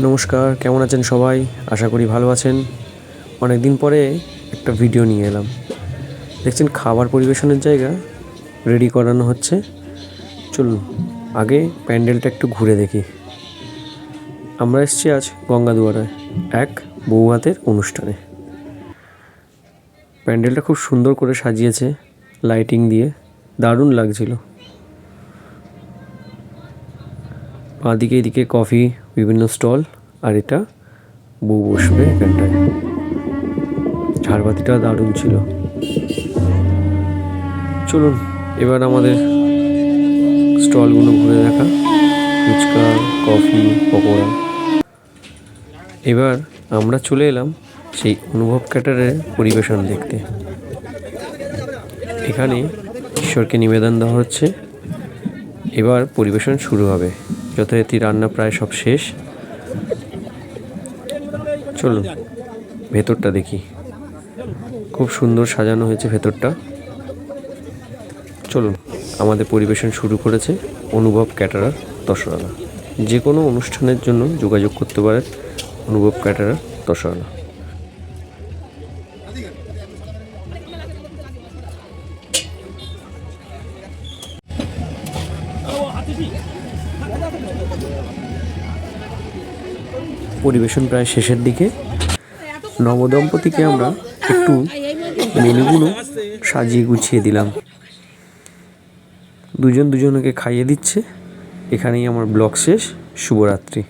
নমস্কার, কেমন আছেন সবাই? আশা করি ভালো আছেন। অনেক দিন পরে একটা ভিডিও নিয়ে এলাম। দেখছেন খাবার পরিবেশনের জায়গা রেডি করানো হচ্ছে। চলুন আগে প্যান্ডেলটা একটু ঘুরে দেখি। আমরা এসেছি আজ গঙ্গাদুয়ারায় এক বৌভাতের অনুষ্ঠানে। প্যান্ডেলটা খুব সুন্দর করে সাজিয়েছে লাইটিং দিয়ে, দারুণ লাগছিল। বাঁদিকে এদিকে কফি, বিভিন্ন স্টল, আর এটা বউ বসবে এখানটায়। ঝাড়বাতিটা দারুণ ছিল। চলুন এবার আমাদের স্টলগুলো ঘুরে দেখা। ফুচকা, কফি, পকোড়া। এবার আমরা চলে এলাম সেই অনুভব ক্যাটারের পরিবেশন দেখতে। এখানে ঈশ্বরকে নিবেদন দেওয়া হচ্ছে। এবার পরিবেশন শুরু হবে। যথারীতি রান্না প্রায় সব শেষ। চলুন ভেতরটা দেখি। খুব সুন্দর সাজানো হয়েছে ভেতরটা। চলুন, আমাদের পরিবেশন শুরু করেছে অনুভব ক্যাটারার দশরালা। যে কোনো অনুষ্ঠানের জন্য যোগাযোগ করতে পারেন অনুভব ক্যাটারার দশরালা। পরিবেশন প্রায় শেষের দিকে। নবদম্পতিকে আমরা একটু মেনুগুলো সাজিয়ে গুছিয়ে দিলাম। দুজনকে খাইয়ে দিচ্ছে। এখানেই আমার ব্লগ শেষ। শুভরাত্রি।